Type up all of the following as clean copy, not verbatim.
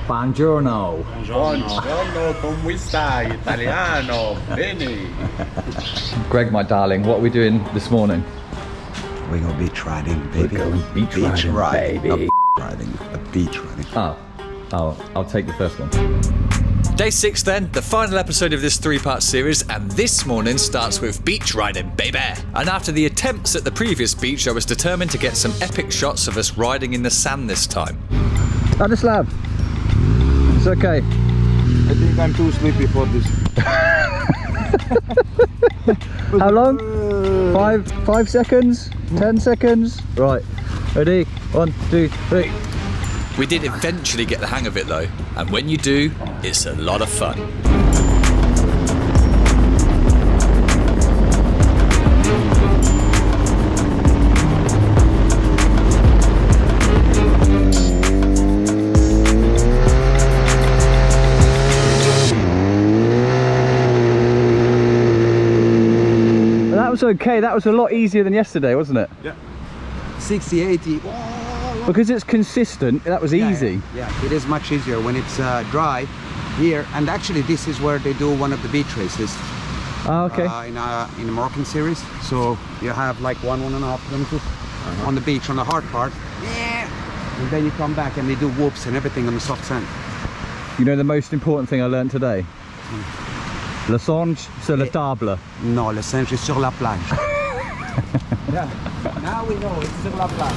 Buongiorno. Buongiorno, come stai? Italiano. Bene. Greg, my darling, what are we doing this morning? We're going beach riding, baby. We're going beach riding, baby. Not riding, but beach riding. Oh, I'll take the first one. Day 6 then, the final episode of this 3-part series, and this morning starts with beach riding, baby. And after the attempts at the previous beach, I was determined to get some epic shots of us riding in the sand this time. At the slab. It's okay. I think I'm too sleepy for this. How long? 5 seconds? 10 seconds? Right. Ready? 1, 2, 3. We did eventually get the hang of it though, and when you do, it's a lot of fun. That was okay. That was a lot easier than yesterday, wasn't it? Yeah. 60, 80. Because it's consistent, that was easy. Yeah, it is much easier when it's dry here. And actually, this is where they do one of the beach races. Oh, okay. In a Moroccan series. So you have like 1.5 kilometers on the beach on the hard part. Yeah. And then you come back and they do whoops and everything on the soft sand. You know the most important thing I learned today? Le singe sur la table. No, le singe est sur la plage. Yeah, now we know it's sur la plage.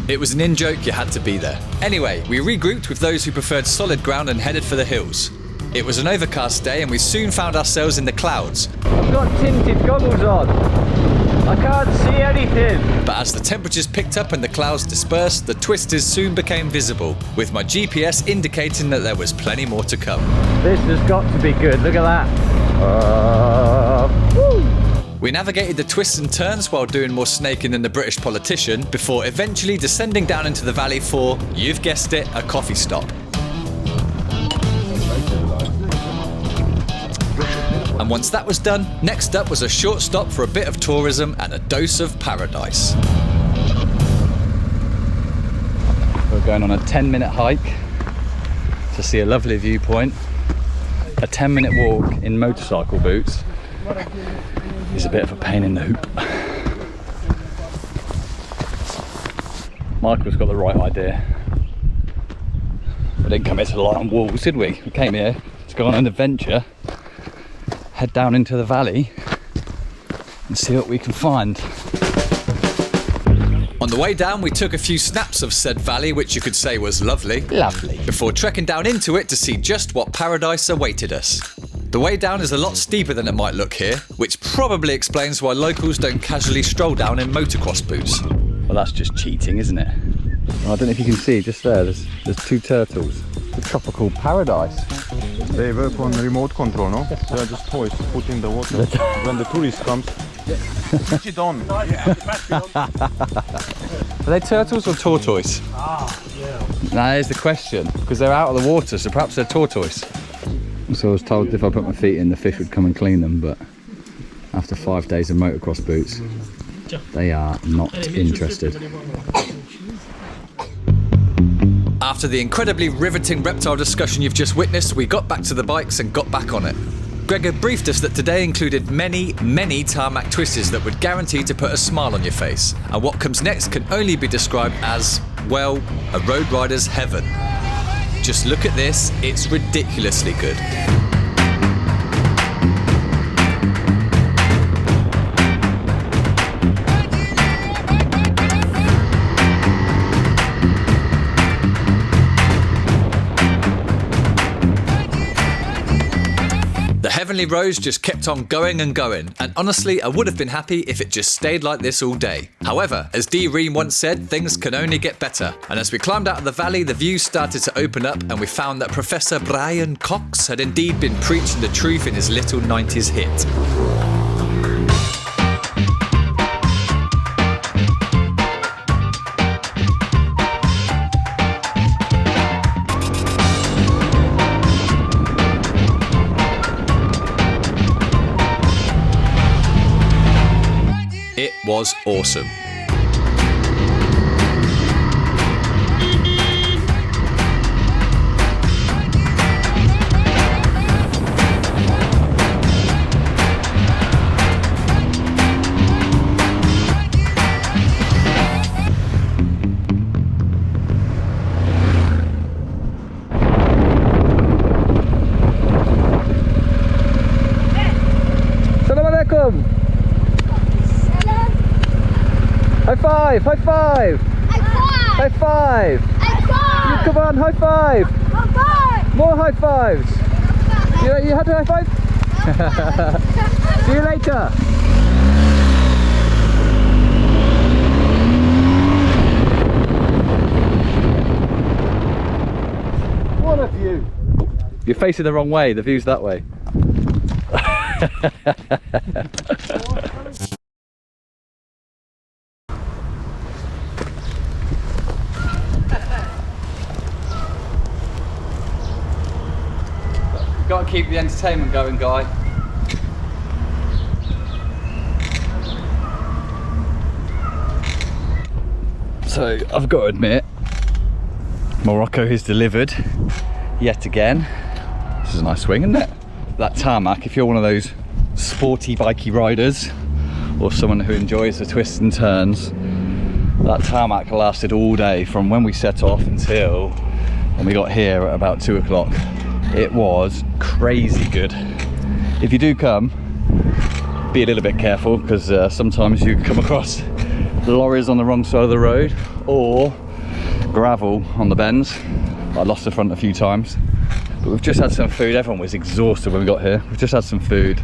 It was an in-joke, you had to be there. Anyway, we regrouped with those who preferred solid ground and headed for the hills. It was an overcast day and we soon found ourselves in the clouds. I've got tinted goggles on. I can't see anything. But as the temperatures picked up and the clouds dispersed, the twisters soon became visible, with my GPS indicating that there was plenty more to come. This has got to be good, look at that. Woo. We navigated the twists and turns while doing more snaking than the British politician, before eventually descending down into the valley for, you've guessed it, a coffee stop. And once that was done, next up was a short stop for a bit of tourism and a dose of paradise. We're going on a 10-minute hike to see a lovely viewpoint. A 10-minute walk in motorcycle boots is a bit of a pain in the hoop. Michael's got the right idea. We didn't come here to lie on walls, did we? We came here to go on an adventure, head down into the valley and see what we can find. On the way down, we took a few snaps of said valley, which you could say was lovely. Lovely. Before trekking down into it to see just what paradise awaited us. The way down is a lot steeper than it might look here, which probably explains why locals don't casually stroll down in motocross boots. Well, that's just cheating, isn't it? Well, I don't know if you can see just there, there's 2 turtles. The tropical paradise. They work on remote control, no? They are just toys put in the water. When the tourist comes, switch it on. Are they turtles or tortoise? That is the question, because they're out of the water, so perhaps they're tortoise. So I was told if I put my feet in, the fish would come and clean them, but after 5 days of motocross boots, they are not interested. After the incredibly riveting reptile discussion you've just witnessed, we got back to the bikes and got back on it. Greg had briefed us that today included many, many tarmac twisters that would guarantee to put a smile on your face. And what comes next can only be described as, well, a road rider's heaven. Just look at this, it's ridiculously good. The heavenly rose just kept on going and going, and honestly I would have been happy if it just stayed like this all day. However, as Dee Ream once said, things can only get better, and as we climbed out of the valley the views started to open up and we found that Professor Brian Cox had indeed been preaching the truth in his little 90s hit. It was awesome. High five! High five! High five! Come on, high five! More high fives! You had a high five? See you later! What a view! You're facing the wrong way, the view's that way. Got to keep the entertainment going, Guy. So I've got to admit, Morocco has delivered yet again. This is a nice swing, isn't it? That tarmac, if you're one of those sporty bikey riders or someone who enjoys the twists and turns, that tarmac lasted all day from when we set off until when we got here at about 2 o'clock. It was crazy good. If you do come, be a little bit careful, because sometimes you come across lorries on the wrong side of the road or gravel on the bends. I lost the front a few times, but we've just had some food. Everyone was exhausted when we got here. We've just had some food.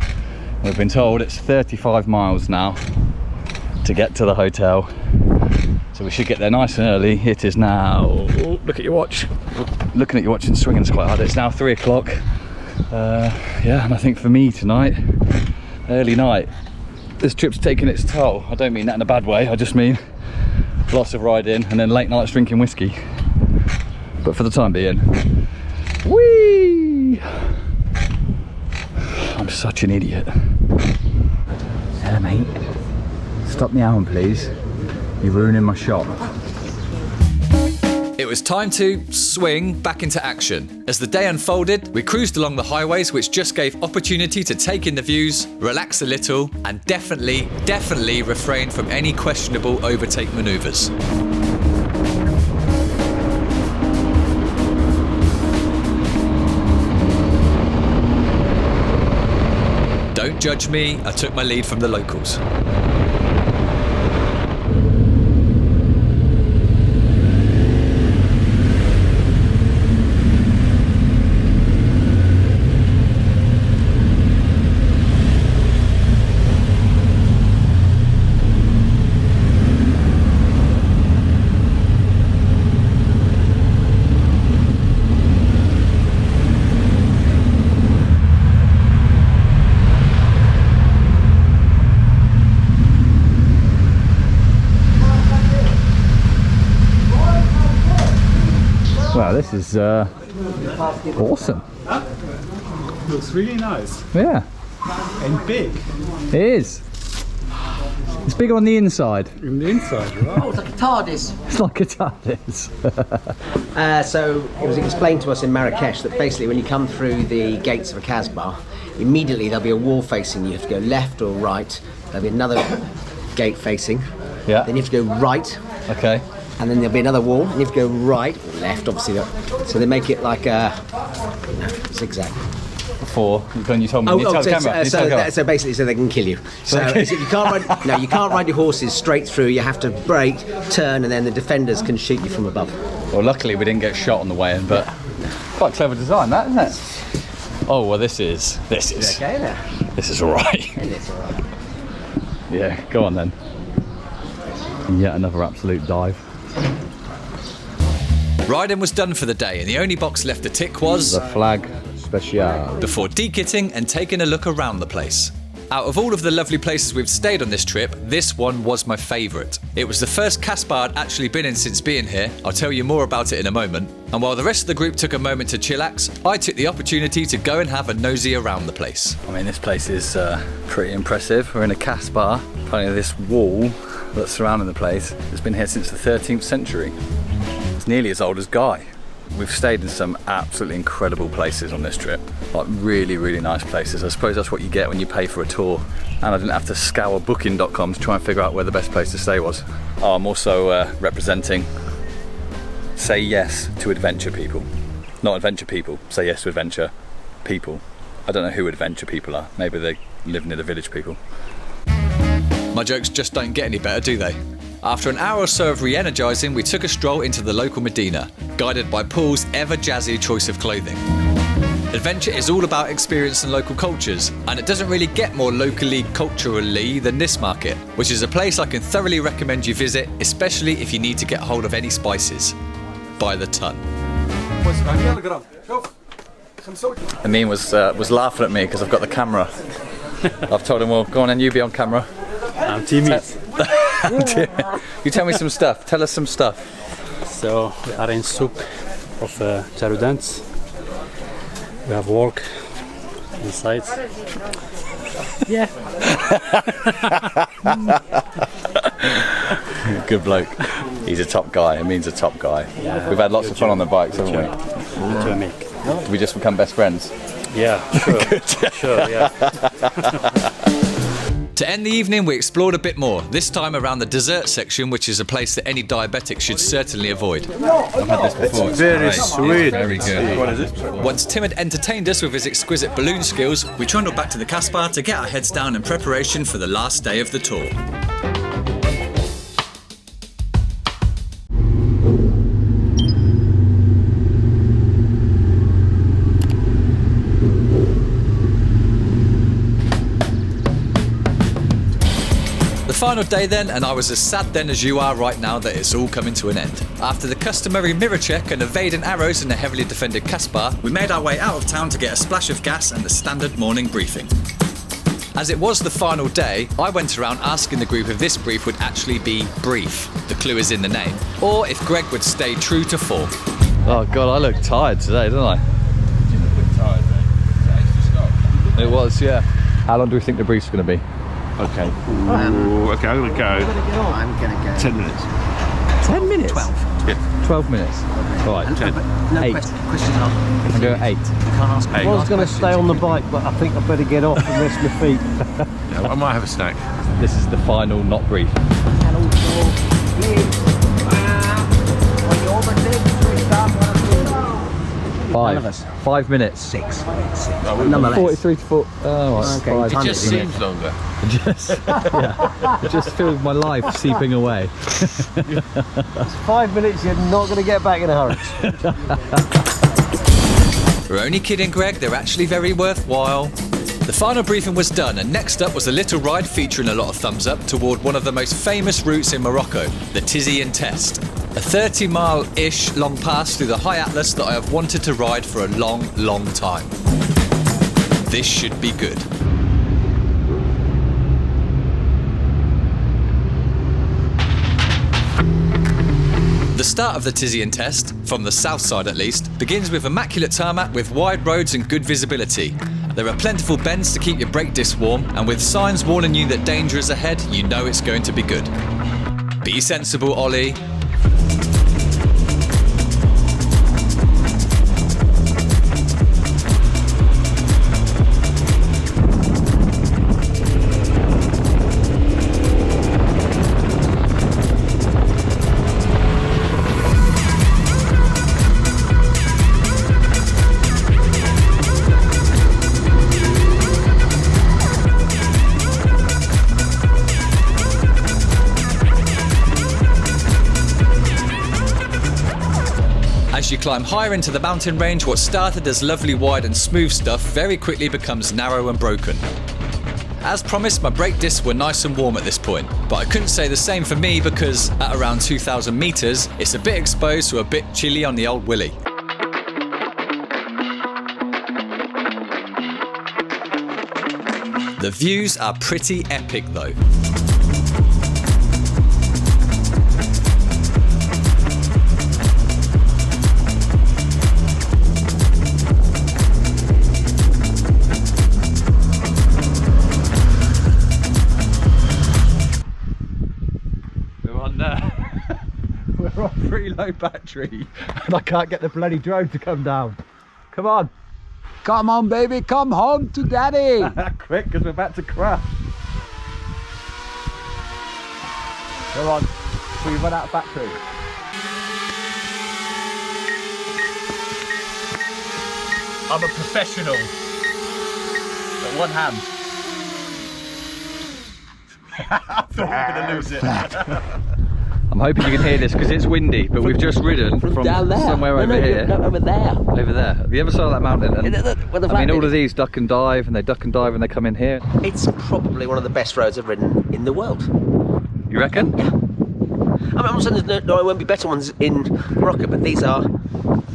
We've been told it's 35 miles now to get to the hotel, so we should get there nice and early. It is now, oh, look at your watch. Looking at your watch and swinging is quite hard. It's now 3 o'clock. Yeah, and I think for me tonight, early night, this trip's taking its toll. I don't mean that in a bad way, I just mean lots of riding and then late nights drinking whiskey. But for the time being, whee! I'm such an idiot. Hello, mate. Stop me out, please. You're ruining my shot. It was time to swing back into action. As the day unfolded, we cruised along the highways, which just gave opportunity to take in the views, relax a little, and definitely refrain from any questionable overtake manoeuvres. Don't judge me, I took my lead from the locals. Wow, this is awesome. Looks really nice Yeah, and big. it is. It's bigger on the inside. In the inside, right? Oh, it's like a TARDIS. It's like a TARDIS. So it was explained to us in Marrakesh that basically when you come through the gates of A Kasbah, immediately there'll be a wall facing you. You have to go left or right. There'll be another gate facing. Yeah. Then you have to go right. Okay. And then there'll be another wall. And you have to go right or left, obviously. So they make it like a zigzag. Before when you told me, you tell the camera. So basically, so they can kill you. So Okay. you can't ride. No, you can't ride your horses straight through. You have to brake, turn, and then the defenders can shoot you from above. Well, luckily we didn't get shot on the way in, but quite clever design, that, isn't it? Oh well, this is Okay, there. this is all right. It's all right. Yeah, go on then. And yet another absolute dive. Riding was done for the day, and the only box left to tick was The flag special. before dekitting and taking a look around the place. Out of all of the lovely places we've stayed on this trip, this one was my favourite. It was the first Kasbah I'd actually been in since being here. I'll tell you more about it in a moment. And while the rest of the group took a moment to chillax, I took the opportunity to go and have a nosy around the place. I mean, this place is pretty impressive. We're in a Kasbah, apparently this wall that's surrounding the place has been here since the 13th century. It's nearly as old as Guy. We've stayed in some absolutely incredible places on this trip, like really, really nice places. I suppose that's what you get when you pay for a tour. And I didn't have to scour booking.com to try and figure out where the best place to stay was. Oh, I'm also representing say yes to adventure people. Not adventure people, say yes to adventure people. I don't know who adventure people are. Maybe they live near the village people. My jokes just don't get any better, do they? After an hour or so of re-energising, we took a stroll into the local Medina, guided by Paul's ever-jazzy choice of clothing. Adventure is all about experiencing local cultures, and it doesn't really get more locally culturally than this market, which is a place I can thoroughly recommend you visit, especially if you need to get hold of any spices. By the ton. Amin was laughing at me because I've got the camera. I've told him, well, go on and you be on camera. I'm Timmy. You tell me some stuff. Tell us some stuff. So we arrange soup of charudents. We have work inside. Yeah. Good bloke. He's a top guy. It means a top guy. Yeah. We've had lots of fun on the bikes, haven't we? To make. Did we just become best friends? Yeah, sure. Sure, yeah. To end the evening, we explored a bit more, this time around the dessert section, which is a place that any diabetic should certainly avoid. I've had this before. It's very great. sweet. It's very good. What is it? Once Tim had entertained us with his exquisite balloon skills, we trundled back to the Kasbah to get our heads down in preparation for the last day of the tour. The final day then, and I was as sad then as you are right now that it's all coming to an end. After the customary mirror check and evading arrows in a heavily defended Kasbah, we made our way out of town to get a splash of gas and the standard morning briefing. As it was the final day, I went around asking the group if this brief would actually be brief, the clue is in the name, or if Greg would stay true to form. Oh god, I look tired today, don't I? You look a bit tired, mate. It was, yeah. How long do we think the brief's going to be? Okay. Ooh, okay, I'm gonna go. I'm gonna go 10 minutes. 10 minutes? 12. Yeah. 12 minutes. All right, 10. No 8. questions asked. I'm going 8. You can't ask Hey. I was going to stay on the bike, but I think I better get off and rest my feet. Yeah, I might have a snack. This is the final not brief. None of us. 5 minutes. 6. Nonetheless. 43 to 4. Oh, right. Okay, Five. time It just seems longer. It just feels my life seeping away. 5 minutes, you're not going to get back in a hurry. We're only kidding, Greg. They're actually very worthwhile. The final briefing was done, and next up was a little ride featuring a lot of thumbs up toward one of the most famous routes in Morocco, the Tizi test. A 30-mile-ish long pass through the high atlas that I have wanted to ride for a long, long time. This should be good. The start of the Tizi test, from the south side at least, begins with immaculate tarmac with wide roads and good visibility. There are plentiful bends to keep your brake disc warm, and with signs warning you that danger is ahead, you know it's going to be good. Be sensible, Ollie. As you climb higher into the mountain range, what started as lovely wide and smooth stuff very quickly becomes narrow and broken. As promised, my brake discs were nice and warm at this point, but I couldn't say the same for me because at around 2,000 metres, it's a bit exposed to a bit chilly on the old willy. The views are pretty epic though. We're on pretty low battery and I can't get the bloody drone to come down. Come on. Come on, baby, come home to daddy. Quick, because we're about to crash. Come on, we run out of battery. I'm a professional. Got one hand. I thought we were going to lose it. I'm hoping you can hear this because it's windy, but we've just ridden from down there. somewhere over here. No, over there. Over there, the other side of that mountain. And, Where the I mean, flat all is. of these duck and dive, and they duck and dive, and they come in here. It's probably one of the best roads I've ridden in the world. You reckon? Yeah. I'm not saying there won't be better ones in Morocco, but these are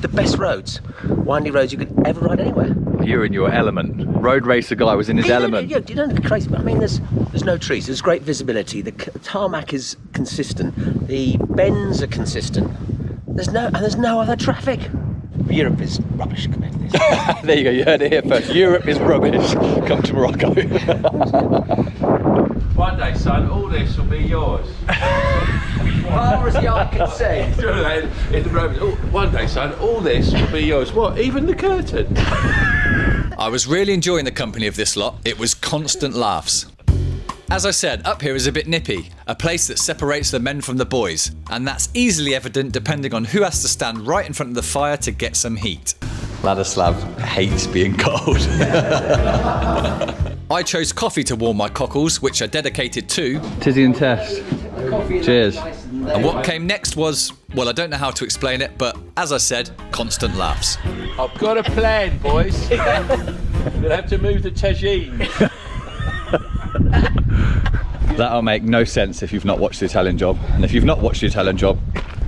the best roads, windy roads you could ever ride anywhere. You're in your element. Road racer guy was in his element. You don't be crazy. I mean, there's no trees. There's great visibility. The tarmac is consistent. The bends are consistent. There's no other traffic. Europe is rubbish compared to this. There you go. You heard it here first. Europe is rubbish. Come to Morocco. One day, son, all this will be yours. Far as the eye can see. In the Romans, one day, son, all this will be yours. What? Even the curtain? I was really enjoying the company of this lot. It was constant laughs. As I said, up here is a bit nippy, a place that separates the men from the boys, and that's easily evident depending on who has to stand right in front of the fire to get some heat. Ladislav hates being cold. I chose coffee to warm my cockles, which are dedicated to Tizi and Tess. Cheers. And what came next was, well, I don't know how to explain it, but as I said, constant laughs. I've got a plan, boys. You'll have to move the tagine. That'll make no sense if you've not watched The Italian Job. And if you've not watched The Italian Job,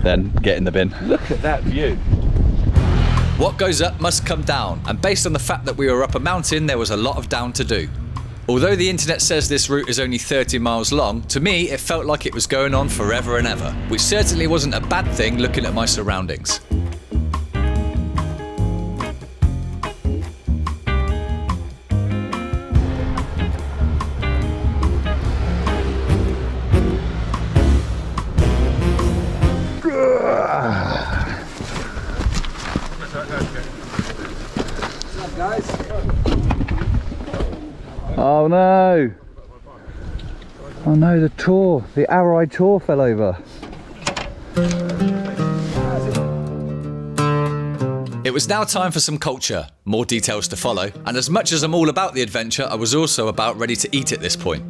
then get in the bin. Look at that view. What goes up must come down, and based on the fact that we were up a mountain, there was a lot of down to do. Although the internet says this route is only 30 miles long, to me it felt like it was going on forever and ever, which certainly wasn't a bad thing looking at my surroundings. Oh no! Oh no, the Arai Tour fell over. It was now time for some culture, more details to follow, and as much as I'm all about the adventure, I was also about ready to eat at this point.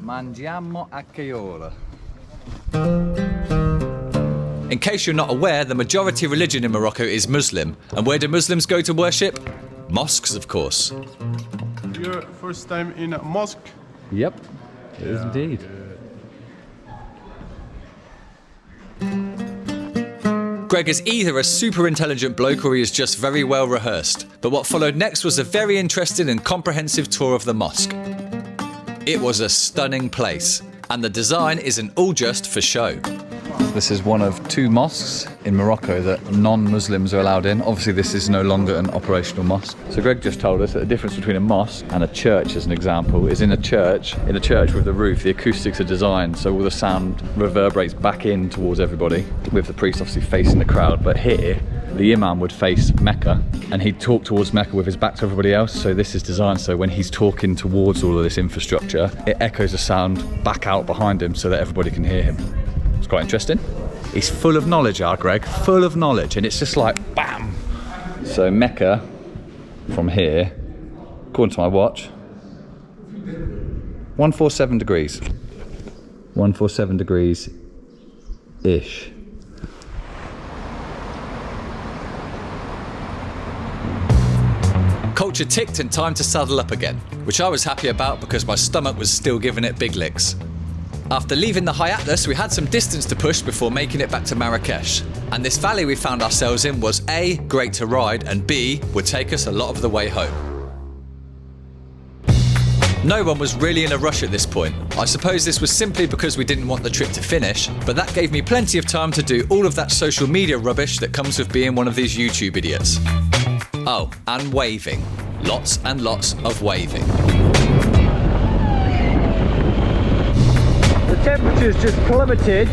Mangiamo a che ora? In case you're not aware, the majority religion in Morocco is Muslim, and where do Muslims go to worship? Mosques, of course. Your first time in a mosque? Yep, it is indeed. Greg is either a super intelligent bloke or he is just very well rehearsed. But what followed next was a very interesting and comprehensive tour of the mosque. It was a stunning place, and the design isn't all just for show. This is one of 2 mosques in Morocco that non-Muslims are allowed in. Obviously this is no longer an operational mosque. So Greg just told us that the difference between a mosque and a church, as an example, is in a church with the roof, the acoustics are designed so all the sound reverberates back in towards everybody, with the priest obviously facing the crowd. But here, the imam would face Mecca and he'd talk towards Mecca with his back to everybody else. So this is designed so when he's talking towards all of this infrastructure, it echoes the sound back out behind him so that everybody can hear him. It's quite interesting. He's full of knowledge, our Greg, full of knowledge, and it's just like BAM! So Mecca, from here, according to my watch, 147 degrees. 147 degrees-ish. Culture ticked and time to saddle up again, which I was happy about because my stomach was still giving it big licks. After leaving the High Atlas, we had some distance to push before making it back to Marrakesh. And this valley we found ourselves in was A, great to ride, and B, would take us a lot of the way home. No one was really in a rush at this point. I suppose this was simply because we didn't want the trip to finish, but that gave me plenty of time to do all of that social media rubbish that comes with being one of these YouTube idiots. Oh, and waving. Lots and lots of waving. The temperature's just plummeted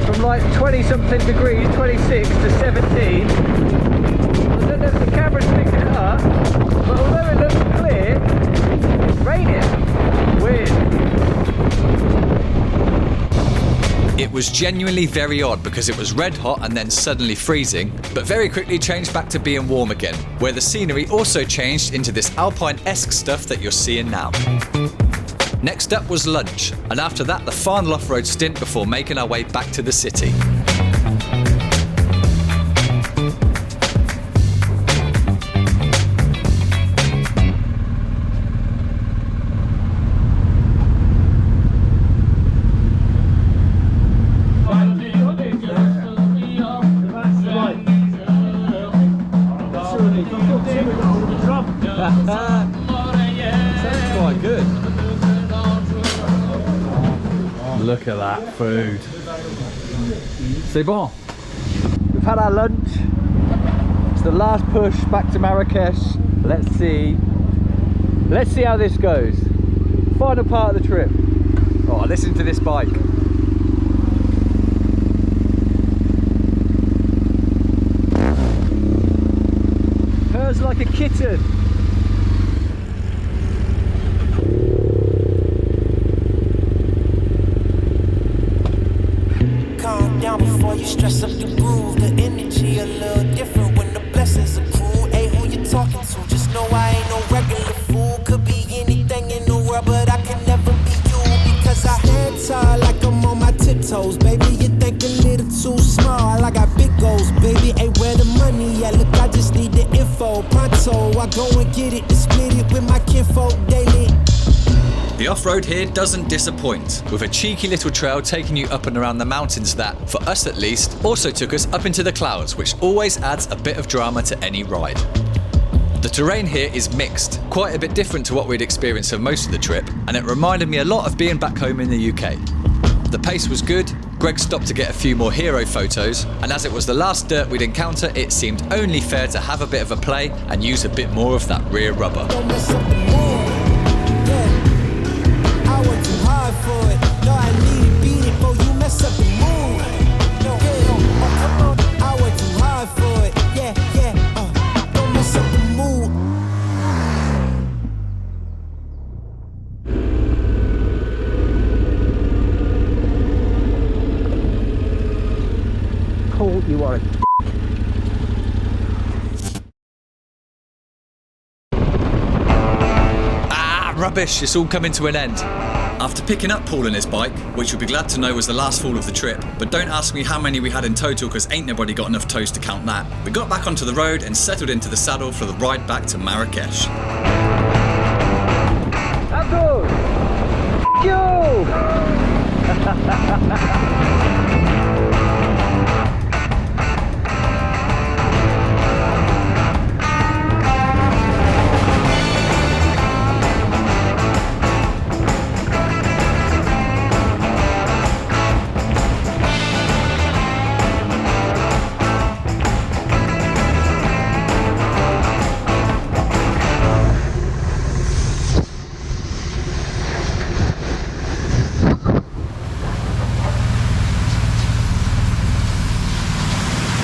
from like 20 something degrees, 26 to 17. I don't know if the camera's picking it up, but although it looks clear, it's raining. Weird. It was genuinely very odd because it was red hot and then suddenly freezing, but very quickly changed back to being warm again, where the scenery also changed into this alpine-esque stuff that you're seeing now. Next up was lunch, and after that the final off-road stint before making our way back to the city. Sounds quite good. Look at that food. C'est bon. We've had our lunch. It's the last push back to Marrakesh. Let's see how this goes. Final part of the trip. Oh, listen to this bike. Purrs like a kitten. Calm down before you stress up the groove. The energy a little different when the blessings accrue. Hey, who you talking to? Just know I ain't no regular fool. Could be anything in the world, but I can never be you. Because I head tired like I'm on my tiptoes. Baby, you think a little too small. I got big goals, baby. Hey, where the money at? Look, I just need the info. Pronto, I go and get it and split it with my kinfolk daily. The off-road here doesn't disappoint, with a cheeky little trail taking you up and around the mountains that, for us at least, also took us up into the clouds, which always adds a bit of drama to any ride. The terrain here is mixed, quite a bit different to what we'd experienced for most of the trip, and it reminded me a lot of being back home in the UK. The pace was good, Greg stopped to get a few more hero photos, and as it was the last dirt we'd encounter, it seemed only fair to have a bit of a play and use a bit more of that rear rubber. Paul, you are a Rubbish, it's all coming to an end. After picking up Paul and his bike, which you'll be glad to know was the last fall of the trip, but don't ask me how many we had in total because ain't nobody got enough toes to count that, we got back onto the road and settled into the saddle for the ride back to Marrakesh. Abdul! You!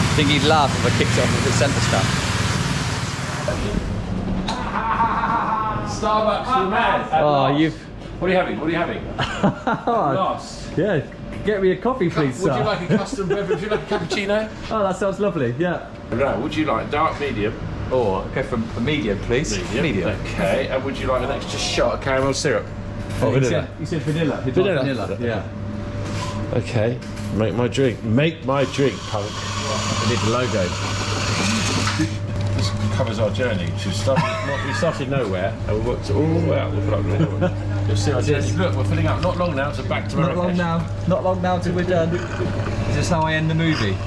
I think he'd laugh if I kicked it off with the centre stand. Starbucks for the man. Oh, you've... What are you having? What are you having? Lost. Yeah, get me a coffee, please, Would sir. you like a custom beverage? Would you like a cappuccino? Oh, that sounds lovely, yeah. No, would you like dark, medium? Or go for a medium, please. Medium. Okay, and would you like an extra shot of caramel syrup? Oh, vanilla. You said vanilla. Vanilla, yeah. Okay, make my drink. Make my drink, punk. I need the logo. This covers our journey. We started nowhere and we worked all the way out. You'll see our journey. Look, we're filling up. Not long now, so back to Marrakesh. Not long now. Not long now till we're done. Is this how I end the movie?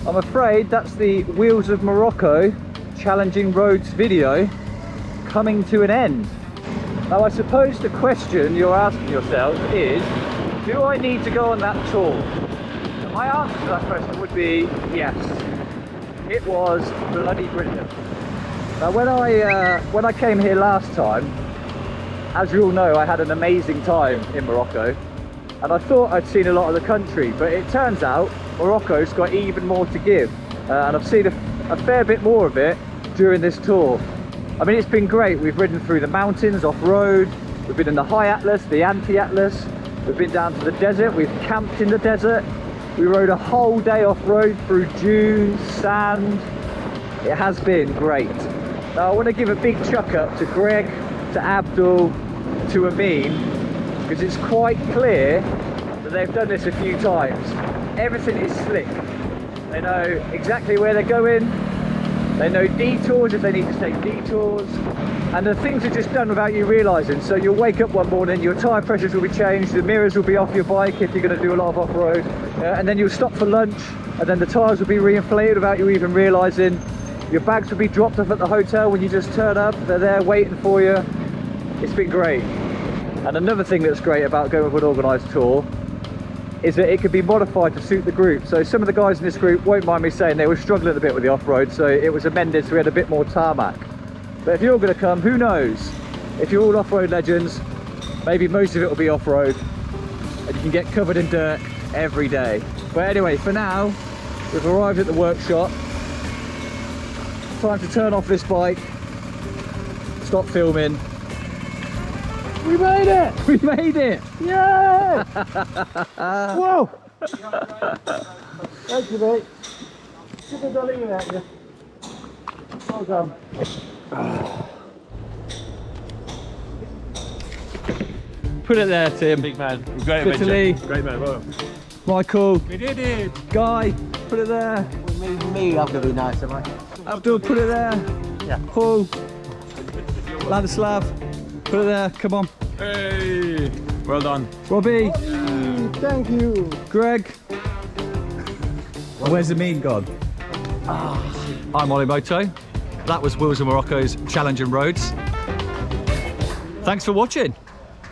I'm afraid that's the Wheels of Morocco Challenging Roads video coming to an end. Now I suppose the question you're asking yourself is, do I need to go on that tour? And my answer to that question would be yes. It was bloody brilliant. Now when I came here last time, as you all know, I had an amazing time in Morocco, and I thought I'd seen a lot of the country, but it turns out Morocco's got even more to give, and I've seen a fair bit more of it during this tour. I mean, it's been great. We've ridden through the mountains off-road, we've been in the high Atlas, the anti-Atlas, we've been down to the desert, we've camped in the desert, we rode a whole day off-road through dunes, sand, It has been great. Now I want to give a big chuck up to Greg, to Abdul, to Amin, because it's quite clear that they've done this a few times. Everything is slick. They know exactly where they're going. They know detours if they need to take detours. And the things are just done without you realising. So you'll wake up one morning, your tyre pressures will be changed, the mirrors will be off your bike if you're going to do a lot of off-road. And then you'll stop for lunch, and then the tyres will be reinflated without you even realising. Your bags will be dropped off at the hotel when you just turn up. They're there waiting for you. It's been great. And another thing that's great about going with an organised tour is that it can be modified to suit the group. So some of the guys in this group won't mind me saying they were struggling a bit with the off-road, so it was amended so we had a bit more tarmac. But if you're going to come, who knows? If you're all off-road legends, maybe most of it will be off-road and you can get covered in dirt every day. But anyway, for now, we've arrived at the workshop. Time to turn off this bike, stop filming. We made it! We made it! Yeah! Whoa! Thank you, mate. Should have done it without you. Well done. Put it there, Tim. Big man. Great Italy. adventure. Great man. Well. Michael. We did it! Guy, put it there. Me, I'm gonna be nice, am I? Abdul, put it there. Yeah. Paul. Ladislav, put it there. Come on. Hey! Well done. Robbie. Thank you! Greg. Where's the mean gone? I'm Ollie Moto. That was Wheels of Morocco's Challenging Roads. Thanks for watching.